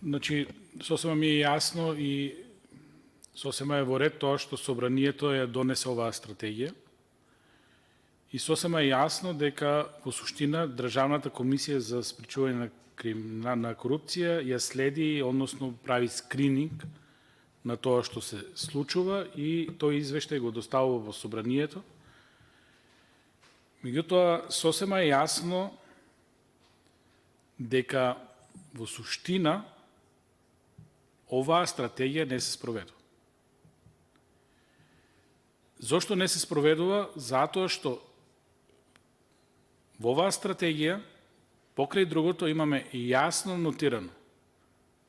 Значи, сосема ми е јасно и сосема е во ред тоа што Собранието ја донесе оваа стратегија. И сосема е јасно дека во суштина Државната комисија за спречување на корупција ја следи, односно прави скрининг на тоа што се случува и тој извештај го доставува во Собранието. Меѓутоа, сосема е јасно дека во суштина оваа стратегија не се спроведува. Зошто не се спроведува? Затоа што во оваа стратегија, покрај другото, имаме јасно нотирано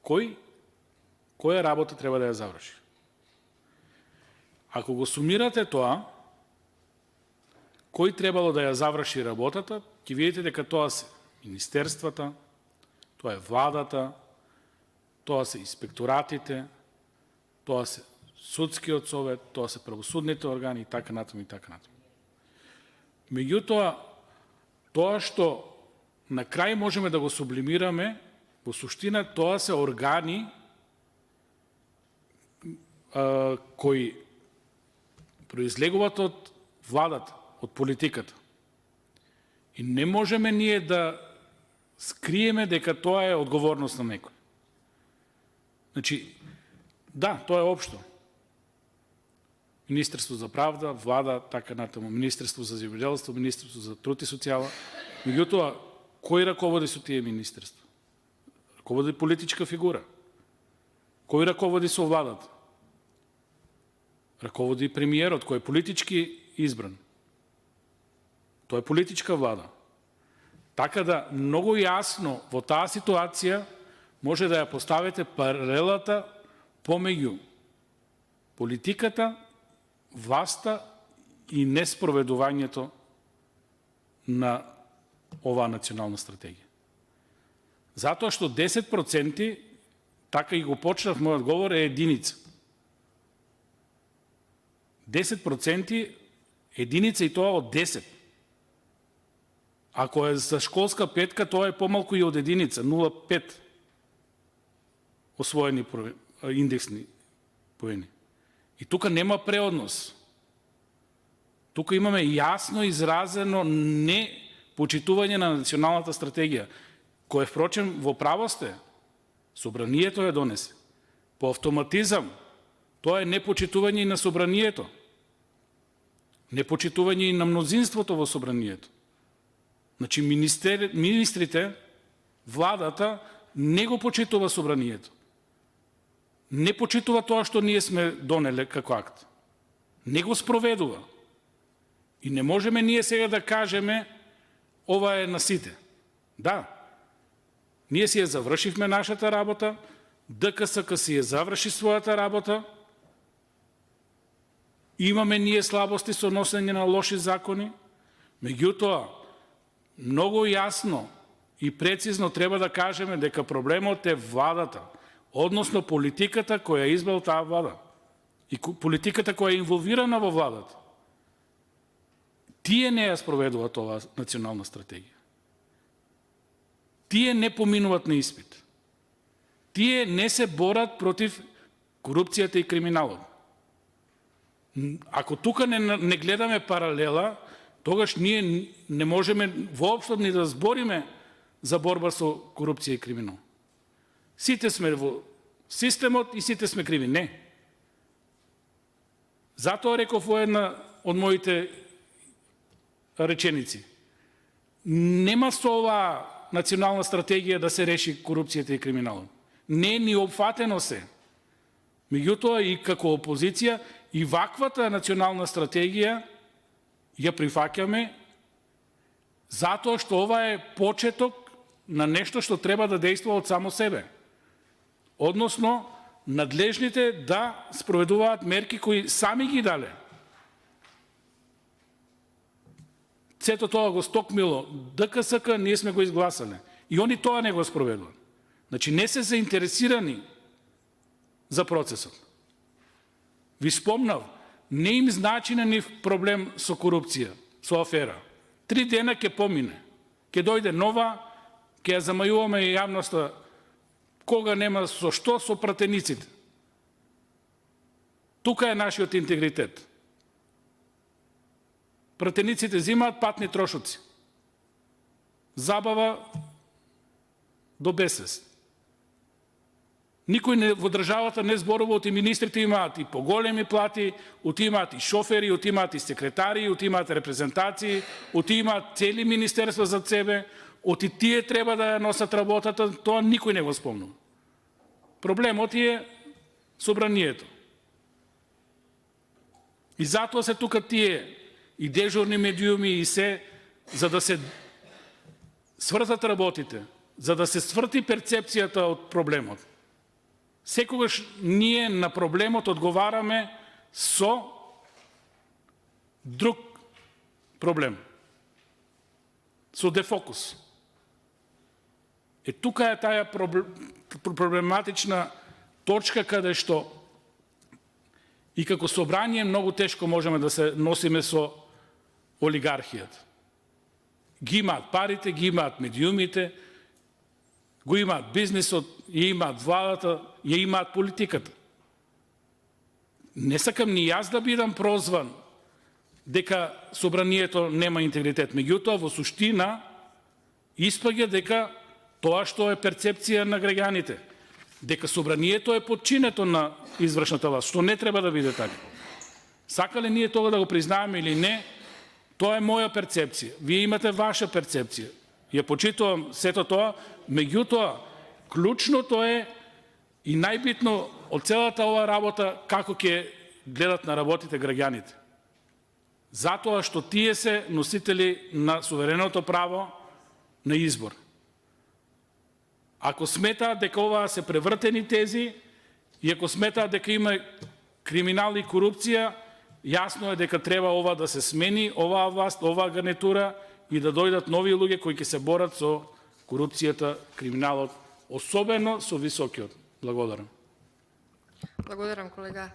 која работа треба да ја заврши. Ако го сумирате тоа, кој требало да ја заврши работата, ќе видите дека тоа се министерствата, тоа е владата, тоа се инспекторатите, тоа се судскиот совет, тоа се правосудните органи и така натаму и така натаму. Меѓутоа, тоа што на крај можеме да го сублимираме, во суштина тоа се органи кои произлегуваат од владата, од политиката. И не можеме ние да скриеме дека тоа е одговорност на некој. Значи, да, тоа е општо. Министерство за правда, влада, така натаму, Министерство за земјоделство, Министерство за труд и социјала. Меѓутоа, кој раководи со тие министерства? Раководи политичка фигура. Кој раководи со владата? Раководи премиерот, кој е политички избран. Тоа е политичка влада. Така да, многу јасно во таа ситуација може да ја поставите паралелата помеѓу политиката, власта и неспроведувањето на оваа национална стратегија. Затоа што 10%, така и го почнав мојот говор, е единица. 10% единица и тоа од 10. Ако е за школска петка, тоа е помалку и од единица, 0,5 освоени индексни поени. И тука нема преоднос. Тука имаме јасно изразено непочитување на националната стратегија, која впрочем во право сте, Собранието ја донесе. По автоматизам, тоа е непочитување и на Собранието. Непочитување и на мнозинството во Собранието. Значи, министрите, владата, не го почитува Собранието. Не почитува тоа што ние сме донеле како акт. Не го спроведува. И не можеме ние сега да кажеме ова е на сите. Да, ние си ја завршивме нашата работа, ДКСК си ја заврши својата работа, имаме ние слабости со носење на лоши закони, меѓутоа, многу јасно и прецизно треба да кажеме дека проблемот е владата, односно политиката која избрал таа влада и политиката која е инволвирана во владата. Тие не ја спроведуваат оваа национална стратегија. Тие не поминуваат на испит. Тие не се борат против корупцијата и криминалот. Ако тука не гледаме паралела, тогаш ние не можеме воопшто ни да збориме за борба со корупција и криминал. Сите сме во системот и сите сме криви. Не. Затоа реков во една од моите реченици. Нема со оваа национална стратегија да се реши корупцијата и криминалот. Не ни опфатено се. Меѓутоа и како опозиција и ваквата национална стратегија ја прифаќаме затоа што ова е почеток на нешто што треба да дејства од само себе. Односно, надлежните да спроведуваат мерки кои сами ги дале. Сето тоа го стокмило ДКСК, ние сме го изгласале. И они тоа не го спроведуваат. Значи, не се заинтересирани за процесот. Ви спомнав, не им значи на нив проблем со корупција, со афера. 3 дена ќе помине. Ќе дојде нова, ќе ја замајуваме и јавноста кога нема со што, со пратениците. Тука е нашиот интегритет. Пратениците земаат патни трошоци. Забава до бесвест. Никој во државата не зборува, оти министрите имаат и поголеми плати, оти имаат и шофери, оти имаат и секретари, оти имаат репрезентации, оти имаат цели министерства за себе, оти тие треба да ја носат работата, тоа никој не го спомнува. Проблемот е собранието. И затоа се тука тие и дежурни медиуми и се, за да се свртат работите, за да се сврти перцепцијата од проблемот. Секогаш ние на проблемот одговараме со друг проблем. Со дефокус. Тука е таа проблематична точка каде што и како собрание многу тешко можеме да се носиме со олигархијата. Ги имаат парите, ги имаат медиумите, го имаат бизнисот, ја имаат владата, ја имаат политиката. Не сакам ни јас да бидам прозван дека собранието нема интегритет. Меѓутоа, во суштина, испаѓа дека тоа што е перцепција на граѓаните, дека собранието е подчинето на извршната власт, што не треба да биде така. Сакале ние тоа да го признаеме или не, тоа е моја перцепција. Вие имате ваша перцепција. Ја почитувам сето тоа, меѓутоа, клучното е и најбитно од целата оваа работа како ќе гледат на работите граѓаните. Затоа што тие се носители на сувереното право на избор. Ако сметаат дека оваа се превртени тези и ако сметаат дека има криминал и корупција, јасно е дека треба ова да се смени, оваа власт, оваа гарнитура и да дојдат нови луѓе кои ќе се борат со корупцијата, криминалот, особено со високиот. Благодарам. Благодарам, колега.